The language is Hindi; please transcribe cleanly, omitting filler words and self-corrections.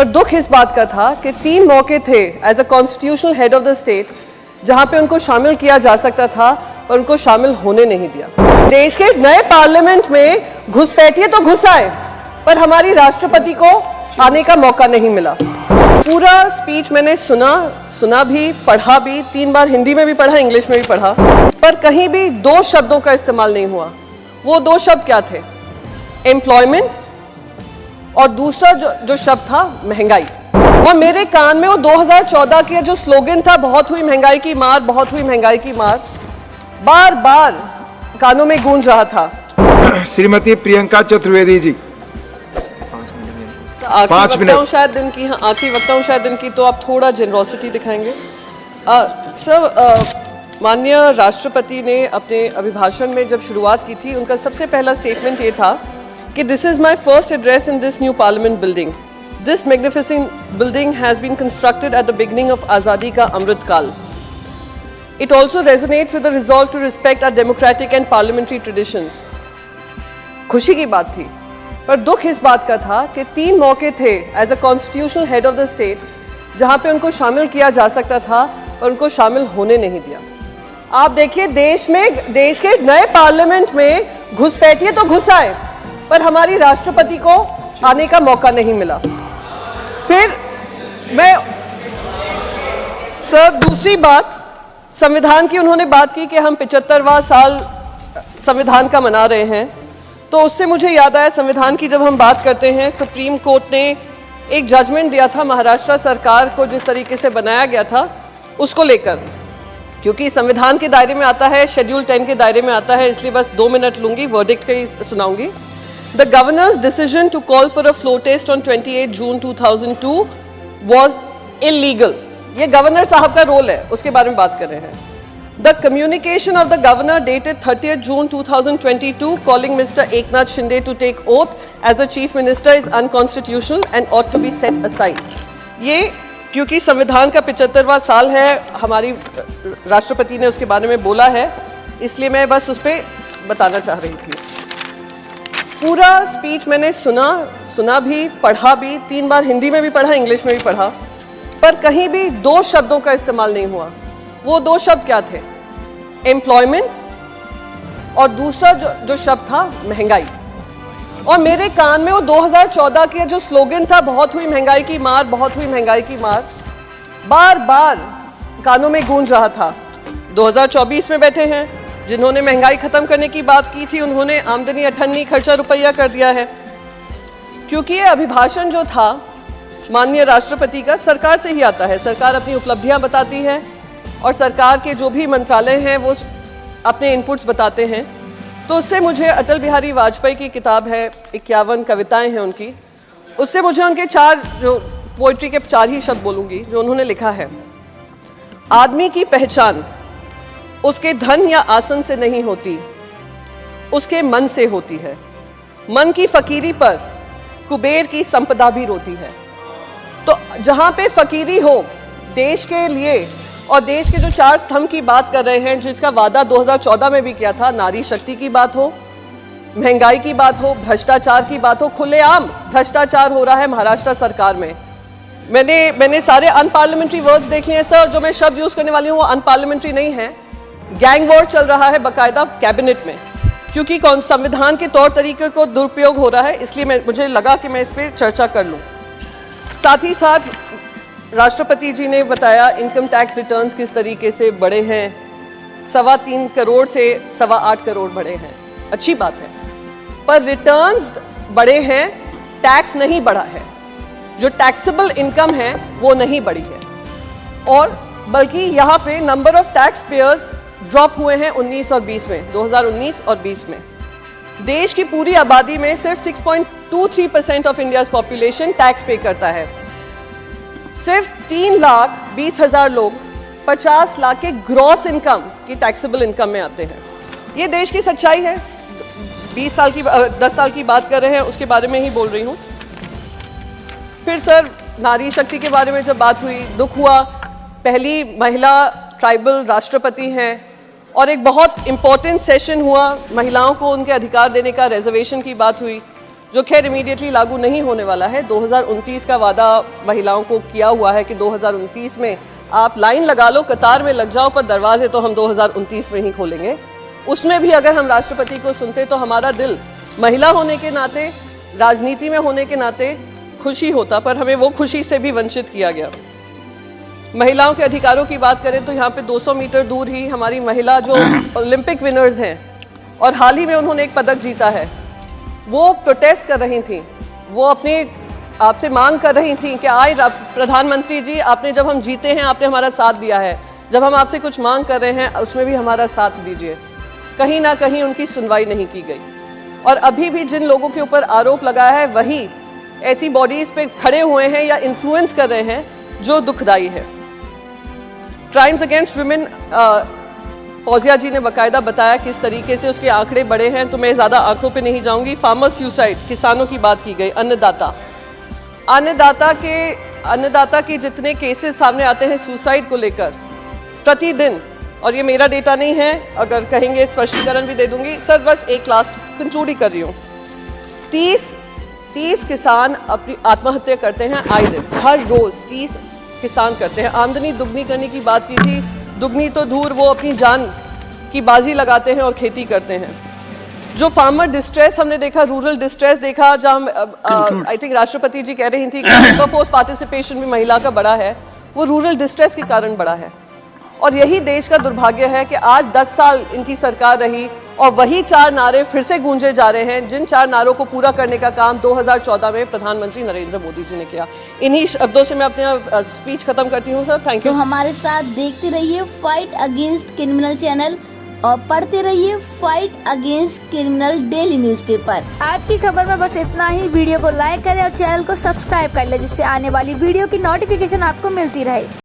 पर दुख इस बात का था कि 3 मौके थे as a constitutional head of the state जहां पे उनको शामिल किया जा सकता था पर उनको शामिल होने नहीं दिया। देश के नए पार्लियामेंट में घुसपैठिए तो घुस आए पर हमारी राष्ट्रपति को आने का मौका नहीं मिला। पूरा स्पीच मैंने सुना भी, पढ़ा भी, 3 बार हिंदी में भी पढ़ा, इंग्लिश में भी पढ़ा, पर कहीं भी 2 शब्दों का इस्तेमाल नहीं हुआ। वो 2 शब्द क्या थे? एम्प्लॉयमेंट और दूसरा जो शब्द था महंगाई। और मेरे कान में वो 2014 के जो स्लोगन था, बहुत हुई महंगाई की मार, बहुत हुई महंगाई की मार, बार बार कानों में गूंज रहा था। श्रीमती प्रियंका चतुर्वेदी जी, 5 मिनट शायद दिन की। हाँ, आखिरी वक्ता हूँ शायद दिन की, तो आप थोड़ा जेनरोसिटी दिखाएंगे। सर, माननीय राष्ट्रपति ने अपने अभिभाषण में जब शुरुआत की थी, उनका सबसे पहला स्टेटमेंट ये था कि this is my first address in this new parliament building. This magnificent building has been constructed at the beginning of आज़ादी का अमृत काल। It also resonates with the resolve to respect our democratic and parliamentary traditions. खुशी की बात थी, पर दुख इस बात का था कि 3 मौके थे as a constitutional head of the state जहां पे उनको शामिल किया जा सकता था और उनको शामिल होने नहीं दिया। आप देखिए, देश के नए पार्लियामेंट में घुसपैठिए तो घुस आए पर हमारी राष्ट्रपति को आने का मौका नहीं मिला। फिर मैं सर, दूसरी बात, संविधान की उन्होंने बात की कि हम 75वां साल संविधान का मना रहे हैं, तो उससे मुझे याद आया, संविधान की जब हम बात करते हैं, सुप्रीम कोर्ट ने एक जजमेंट दिया था महाराष्ट्र सरकार को जिस तरीके से बनाया गया था उसको लेकर, क्योंकि संविधान के दायरे में आता है, शेड्यूल 10 के दायरे में आता है, इसलिए बस 2 मिनट लूंगी, वर्डिक्ट का ही सुनाऊंगी। The governor's decision to call for a floor test on 28 June 2002 was illegal. ये गवर्नर साहब का रोल है, उसके बारे में बात कर रहे हैं। The communication of the governor dated 30 June 2022 calling mister Eknath Shinde to take oath as the chief minister is unconstitutional and ought to be set aside. ये क्योंकि संविधान का 75वां साल है, हमारी राष्ट्रपति ने उसके बारे में बोला है, इसलिए मैं बस उस पर बताना चाह रही थी। पूरा स्पीच मैंने सुना भी, पढ़ा भी, 3 बार हिंदी में भी पढ़ा, इंग्लिश में भी पढ़ा, पर कहीं भी 2 शब्दों का इस्तेमाल नहीं हुआ। वो 2 शब्द क्या थे? एम्प्लॉयमेंट और दूसरा जो शब्द था महंगाई। और मेरे कान में वो 2014 के जो स्लोगन था, बहुत हुई महंगाई की मार, बहुत हुई महंगाई की मार, बार बार कानों में गूंज रहा था। 2024 में बैठे हैं, जिन्होंने महंगाई खत्म करने की बात की थी, उन्होंने आमदनी अठन्नी खर्चा रुपया कर दिया है। क्योंकि ये अभिभाषण जो था माननीय राष्ट्रपति का सरकार से ही आता है, सरकार अपनी उपलब्धियां बताती है और सरकार के जो भी मंत्रालय हैं वो अपने इनपुट्स बताते हैं। तो उससे मुझे अटल बिहारी वाजपेयी की किताब है, 51 कविताएं हैं उनकी, उससे मुझे उनके 4 जो पोइट्री के 4 ही शब्द बोलूँगी जो उन्होंने लिखा है। आदमी की पहचान उसके धन या आसन से नहीं होती, उसके मन से होती है। मन की फकीरी पर कुबेर की संपदा भी रोती है। तो जहाँ पे फकीरी हो देश के लिए, और देश के जो 4 स्तंभ की बात कर रहे हैं, जिसका वादा 2014 में भी किया था, नारी शक्ति की बात हो, महंगाई की बात हो, भ्रष्टाचार की बात हो, खुलेआम भ्रष्टाचार हो रहा है महाराष्ट्र सरकार में। मैंने सारे अनपार्लियामेंट्री वर्ड्स देख लिए हैं सर, जो मैं शब्द यूज करने वाली हूँ वो अनपार्लियामेंट्री नहीं है। गैंग वॉर चल रहा है बाकायदा कैबिनेट में, क्योंकि संविधान के तौर तरीके को दुरुपयोग हो रहा है, इसलिए मुझे लगा कि मैं इस पर चर्चा कर लूँ। साथ ही साथ राष्ट्रपति जी ने बताया इनकम टैक्स रिटर्न्स किस तरीके से बढ़े हैं, 3.25 करोड़ से 8.25 करोड़ बढ़े हैं, अच्छी बात है, पर रिटर्न्स बढ़े हैं, टैक्स नहीं बढ़ा है। जो टैक्सेबल इनकम है वो नहीं बढ़ी है, और बल्कि यहाँ पे number of tax payers drop हुए हैं 19 और 20 में, 2019 और 20 में। देश की पूरी आबादी में सिर्फ 6.23% ऑफ इंडियाज पॉपुलेशन टैक्स पे करता है। सिर्फ 3,20,000 लोग 50 लाख के ग्रॉस इनकम की टैक्सेबल इनकम में आते हैं। ये देश की सच्चाई है। 10 साल की बात कर रहे हैं, उसके बारे में ही बोल रही हूँ। फिर सर, नारी शक्ति के बारे में जब बात हुई, दुख हुआ, पहली महिला ट्राइबल राष्ट्रपति हैं, और एक बहुत इम्पोर्टेंट सेशन हुआ, महिलाओं को उनके अधिकार देने का, रिजर्वेशन की बात हुई। जो खैर इमीडिएटली लागू नहीं होने वाला है। 2029 का वादा महिलाओं को किया हुआ है कि 2029 में आप लाइन लगा लो, कतार में लग जाओ, पर दरवाजे तो हम 2029 में ही खोलेंगे। उसमें भी अगर हम राष्ट्रपति को सुनते तो हमारा दिल महिला होने के नाते, राजनीति में होने के नाते खुशी होता, पर हमें वो खुशी से भी वंचित किया गया। महिलाओं के अधिकारों की बात करें तो यहाँ पे 200 मीटर दूर ही हमारी महिला जो ओलंपिक विनर्स हैं और हाल ही में उन्होंने एक पदक जीता है, वो प्रोटेस्ट कर रही थी, वो अपने आपसे मांग कर रही थी कि आए प्रधानमंत्री जी, आपने जब हम जीते हैं आपने हमारा साथ दिया है, जब हम आपसे कुछ मांग कर रहे हैं उसमें भी हमारा साथ दीजिए। कहीं ना कहीं उनकी सुनवाई नहीं की गई और अभी भी जिन लोगों के ऊपर आरोप लगाया है वही ऐसी बॉडीज पे खड़े हुए हैं या इन्फ्लुएंस कर रहे हैं, जो दुखदाई है। क्राइम्स अगेंस्ट वुमेन, फौजिया जी ने बाकायदा बताया किस तरीके से उसके आंकड़े बढ़े हैं, तो मैं ज़्यादा आंकड़ों पे नहीं जाऊंगी। फार्मर सुसाइड, किसानों की बात की गई, अन्नदाता के जितने केसेस सामने आते हैं सुसाइड को लेकर प्रतिदिन, और ये मेरा डेटा नहीं है, अगर कहेंगे स्पष्टीकरण भी दे दूंगी सर। बस एक लास्ट कंक्लूड ही कर रही हूँ। 30 किसान अपनी आत्महत्या करते हैं आए दिन, हर रोज 30 किसान करते हैं। आमदनी दुगनी करने की बात की थी, दुगनी तो दूर, वो अपनी जान की बाजी लगाते हैं और खेती करते हैं। जो फार्मर डिस्ट्रेस हमने देखा, रूरल डिस्ट्रेस देखा, जहाँ आई थिंक राष्ट्रपति जी कह रही थी कि लेबर फोर्स पार्टिसिपेशन भी महिला का बड़ा है, वो रूरल डिस्ट्रेस के कारण बड़ा है। और यही देश का दुर्भाग्य है कि आज 10 साल इनकी सरकार रही और वही 4 नारे फिर से गूंजे जा रहे हैं, जिन 4 नारों को पूरा करने का काम 2014 में प्रधानमंत्री नरेंद्र मोदी जी ने किया। इन्हीं शब्दों से मैं अपने स्पीच खत्म करती हूँ सर। Thank you. तो हमारे साथ देखते रहिए फाइट अगेंस्ट क्रिमिनल चैनल और पढ़ते रहिए fight against criminal daily newspaper. आज की खबर में बस इतना ही। वीडियो को लाइक करें और चैनल को सब्सक्राइब कर ले, जिससे आने वाली वीडियो की नोटिफिकेशन आपको मिलती रहे।